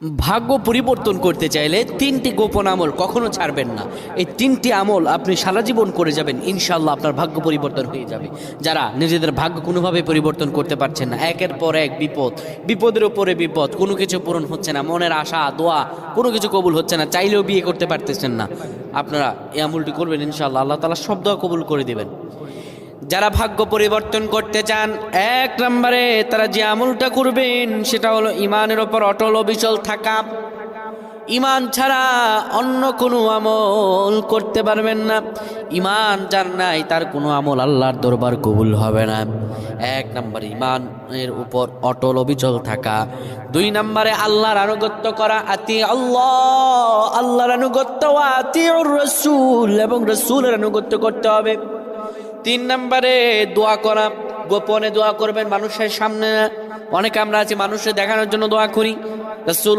ভাগ্য পরিবর্তন করতে চাইলে তিনটি গোপন আমল কখনো ছাড়বেন না। এই তিনটি আমল আপনি সারা জীবন করে যাবেন, ইনশাআল্লাহ আপনার ভাগ্য পরিবর্তন হয়ে যাবে। যারা নিজেদের ভাগ্য কোনোভাবে পরিবর্তন করতে পারছেন না, একের পর এক বিপদ, বিপদের উপরে বিপদ, কোনো কিছু পূরণ হচ্ছে না, মনের আশা দোয়া কোনো কিছু কবুল হচ্ছে না, চাইলেও বিয়ে করতে পারতেছেন না, আপনারা এই আমলটি করবেন, ইনশাআল্লাহ আল্লাহ তাআলা সব দোয়া কবুল করে দিবেন। যারা ভাগ্য পরিবর্তন করতে চান, এক নম্বরে তারা যে আমলটা করবেন সেটা হলো ইমানের ওপর অটল অবিচল থাকা। ইমান ছাড়া অন্য কোনো আমল করতে পারবেন না। ইমান যার নাই তার কোনো আমল আল্লাহর দরবার কবুল হবে না। এক নম্বরে ইমানের উপর অটল অবিচল থাকা। দুই নম্বরে আল্লাহর আনুগত্য করা, আতি আল্লাহ, আল্লাহর আনুগত্য, আতিউর রাসূল, এবং রাসূলের আনুগত্য করতে হবে। তিন নম্বরে দোয়া করা, গোপনে দোয়া করবেন, মানুষের সামনে। অনেকে আমরা আছি মানুষের দেখানোর জন্য দোয়া করি। রাসূল